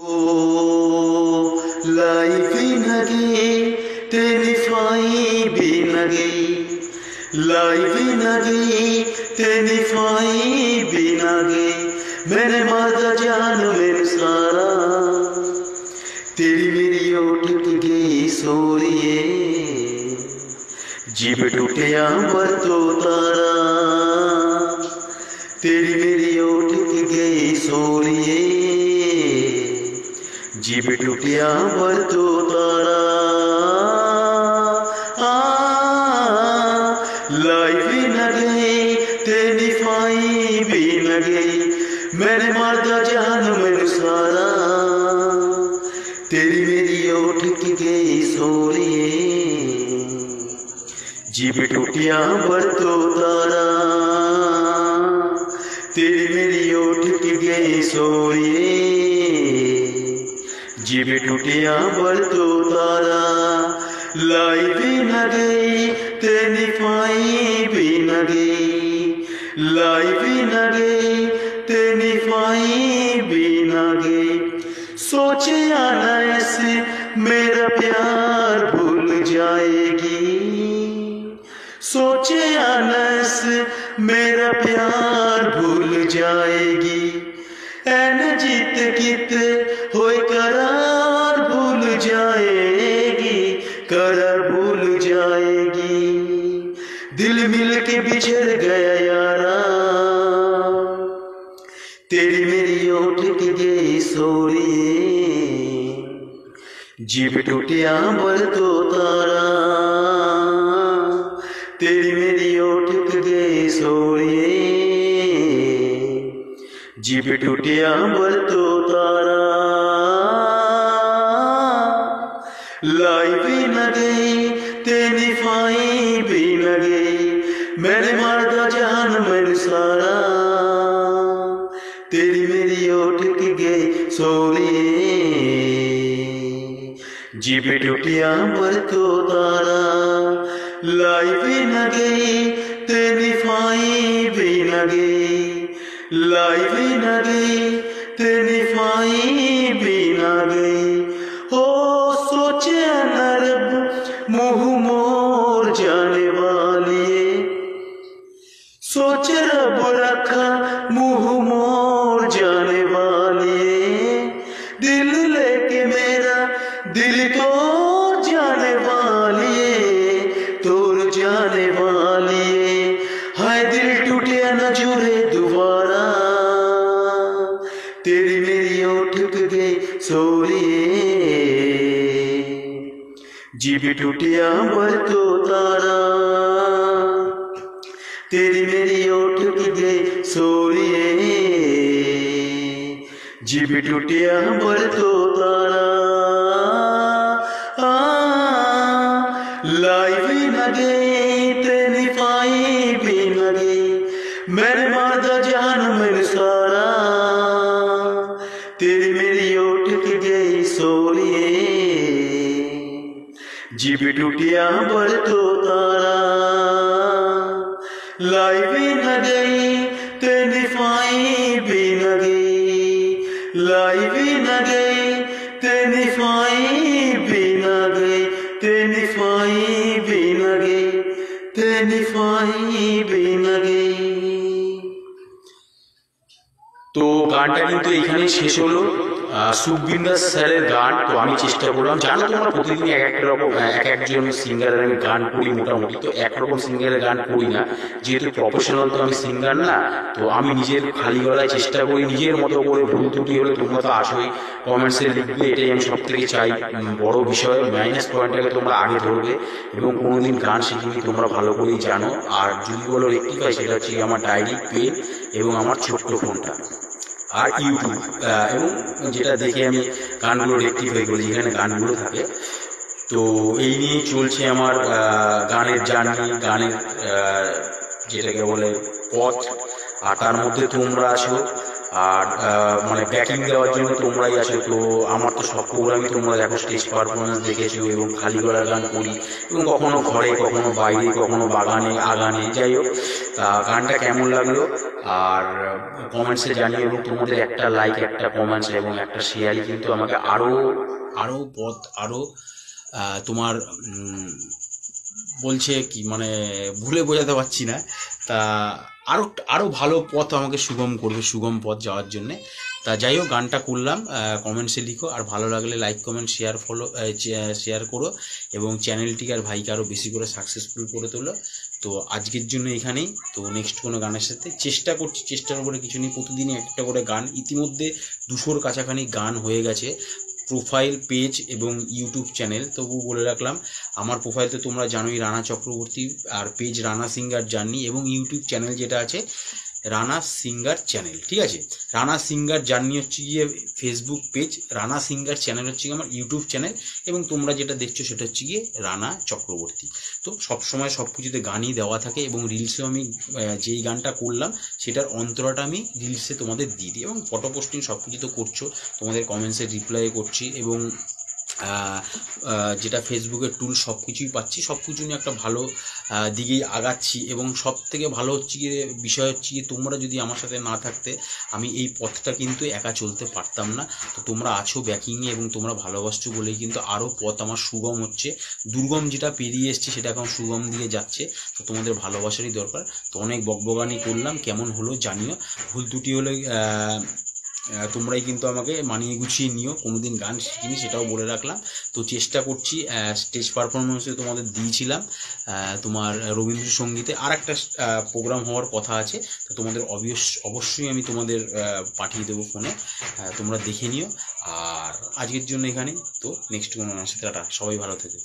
Oh, life in a day, terrifying being a gay. Life in a day, terrifying being a gay. मैंने माता जान मेरे सारा तेरी मेरी ओठ गई सोरिए जीप टूटे आंबर तो तारा तेरी मेरी ओठ गई सोरिए जीप टूटे आंबर तो तारा लाइफ ही न गई तेरी फाई भी न गई मैंने मारता जान मेरे सारा तेरी मेरी ओठ की गई सोरिए जीप टूटिया पर तो तारा तेरी मेरी ओठ की गई सोरिए जीप टूटिया पर तो तारा लाइफ भी न गई तेरी फाई भी न गई लाइफ भी न गई तेरी फाई भी न गई सोचे आना ऐसे मेरा प्यार भूल जाएगी सोचे आना ऐसे मेरा प्यार भूल जाएगी ऐन जीत कित होए करार भूल जाएगी करार भूल जाएगी दिल मिल के बिछड़ गया यारा तेरी मेरी ओठ की गई सोरिए जीप टूटे आंबर तो तारा तेरी मेरी ओठ की गई सोरिए जीप टूटे आंबर तो तारा लाइफ भी न गई तेरी फाई भी न गई मैंने मारता जान मेरे सारा तेरी मेरी ओठ की गई सोरिए जीप टूटे आंबर तो तारा लाइफ भी न गई तेरी फाई भी न गई लाइफ भी न गई तेरी फाई भी न गई हो सोचे न रब मुँह मोर जाने वाली सोच रब रखा मुँह मोर जाने वाली दिल लेके मेरा दिल तो जाने वाली तोर जाने वाली हाय दिल टूटे न जुड़े दोबारा तेरी मेरी ओठ गई सोरिए जीप टूटे आंबर तो तारा तेरी मेरी ओठ की गई सोरिए जीप टूटे आंबर तो तारा लाइफ भी न गई तेरी फाई भी न गई मैंने मारता जान मेरे सारा तेरी मेरी ओठ की गई सोरिए जीप टूटे आंबर तो तारा लाइफ भी न गई तेरी फाई भी न गई लाइफ भी न गई तेरी फाई भी न गई तेरी फाई भी न गई तेरी फाई भी न गई। তো গানটা কিন্তু এখানে শেষ হলো সুখবির দাস স্যারের গান। তো আমি চেষ্টা করলাম, জানো তোমরা প্রতিদিন এক একজন সিঙ্গারের আমি গান করি মোটামুটি, তো একরকম সিঙ্গারের গান করি না, যেহেতু প্রফেশনাল তো আমি সিঙ্গার না। তো আমি নিজের খালি গলায় চেষ্টা করি নিজের মতো করে, ভুল ত্রুটি হলে তোমরা তো আসোই কমেন্টসে লিখবে, এটাই আমি সব থেকে চাই। বড় বিষয় মাইনাস পয়েন্টটাকে তোমরা আগে ধরবে, এবং কোনোদিন গান শিখিনি তোমরা ভালো করেই জানো। আর যদি বলো রেক্টিফাই, সেটা হচ্ছে আমার ডায়েরি, পেন এবং আমার ছোট্ট ফোনটা আর ইউটিউব, এবং যেটা দেখে আমি গানগুলো রেক্টিফাই করি যেখানে গানগুলো থাকে। তো এই নিয়েই চলছে আমার গানের জার্নি, গানের যেটাকে বলে পথ। আর তার মধ্যে তোমরা আছো, আর মানে ব্যাকিং দেওয়ার জন্য তোমরাই আছো। তো আমার তো সব প্রোগ্রামই তোমরা দেখো, স্টেজ পারফরমেন্স দেখেছো, এবং খালি গলার গান করি, এবং কখনো ঘরে, কখনো বাইরে, কখনো বাগানে, আগানে, যাই হোক। তা গানটা কেমন লাগলো আর কমেন্টসে জানিও, এবং তোমাদের একটা লাইক, একটা কমেন্টস এবং একটা শেয়ারই কিন্তু আমাকে আরও পথ আরও তোমার বলছে কি মানে ভুলে বোঝাতে পারছি না, তা আরও ভালো পথ আমাকে সুগম করবে, সুগম পথ যাওয়ার জন্যে। তা যাই হোক, গানটা করলাম, কমেন্টসে লিখো, আর ভালো লাগলে লাইক কমেন্ট শেয়ার করো, এবং চ্যানেলটিকে আর ভাইকে আরও বেশি করে সাকসেসফুল করে তোলো। তো আজকের জন্য এখানেই, তো নেক্সট কোনো গানের সাথে চেষ্টা করছি, চেষ্টার উপরে কিছু নেই, প্রতিদিনই একটা করে গান, ইতিমধ্যে 200-র কাছাকাছি গান হয়ে গেছে প্রোফাইল, পেজ এবং ইউটিউব চ্যানেল। তবু বলে রাখলাম, আমার প্রোফাইল তো তোমরা জানোই রানা চক্রবর্তী, আর পেজ রানা সিঙ্গার জার্নি, এবং ইউটিউব চ্যানেল যেটা আছে রানা সিঙ্গার চ্যানেল, ঠিক আছে। রানা সিঙ্গার জার্নি হচ্ছে গিয়ে Facebook page, Rana singer channel হচ্ছে গিয়ে আমার ইউটিউব চ্যানেল, এবং তোমরা যেটা দেখছো সেটা হচ্ছে গিয়ে রানা চক্রবর্তী। তো সবসময় সব কিছুতে গানই দেওয়া থাকে, এবং রিলসেও আমি যেই গানটা করলাম সেটার অন্তরাটা আমি রিলসে তোমাদের দিয়ে দিই, এবং ফটো পোস্টিং সব কিছু তো করছো, তোমাদের কমেন্টসে রিপ্লাই করছি, এবং যেটা ফেসবুকের টুল সব কিছুই পাচ্ছি, সব কিছু নিয়ে একটা ভালো দিকেই আগাচ্ছি। এবং সব থেকে ভালো হচ্ছে গিয়ে বিষয় হচ্ছে গিয়ে, তোমরা যদি আমার সাথে না থাকতে আমি এই পথটা কিন্তু একা চলতে পারতাম না। তো তোমরা আছো ব্যাকিংয়ে, এবং তোমরা ভালোবাসছো বলেই কিন্তু আরও পথ আমার সুগম হচ্ছে, দুর্গম যেটা পেরিয়ে এসছি সেটা এখন সুগম দিয়ে যাচ্ছে। তো তোমাদের ভালোবাসারই দরকার। তো অনেক বকবগানি করলাম, কেমন হলো জানিও, ভুল ত্রুটি হলে তোমরাই কিন্তু আমাকে মানিয়ে গুছিয়ে নিও, কোনোদিন গান শিখিনি সেটাও বলে রাখলাম। তো চেষ্টা করছি, স্টেজ পারফরমেন্সে তোমাদের দিয়েছিলাম তোমার রবীন্দ্রসঙ্গীতে, আর একটা প্রোগ্রাম হওয়ার কথা আছে, তো তোমাদের অবশ্যই আমি তোমাদের পাঠিয়ে দেবো ফোনে, তোমরা দেখে নিও। আর আজকের জন্য এখানে, তো নেক্সট কোনো সাথে টাটা, সবাই ভালো থেকো।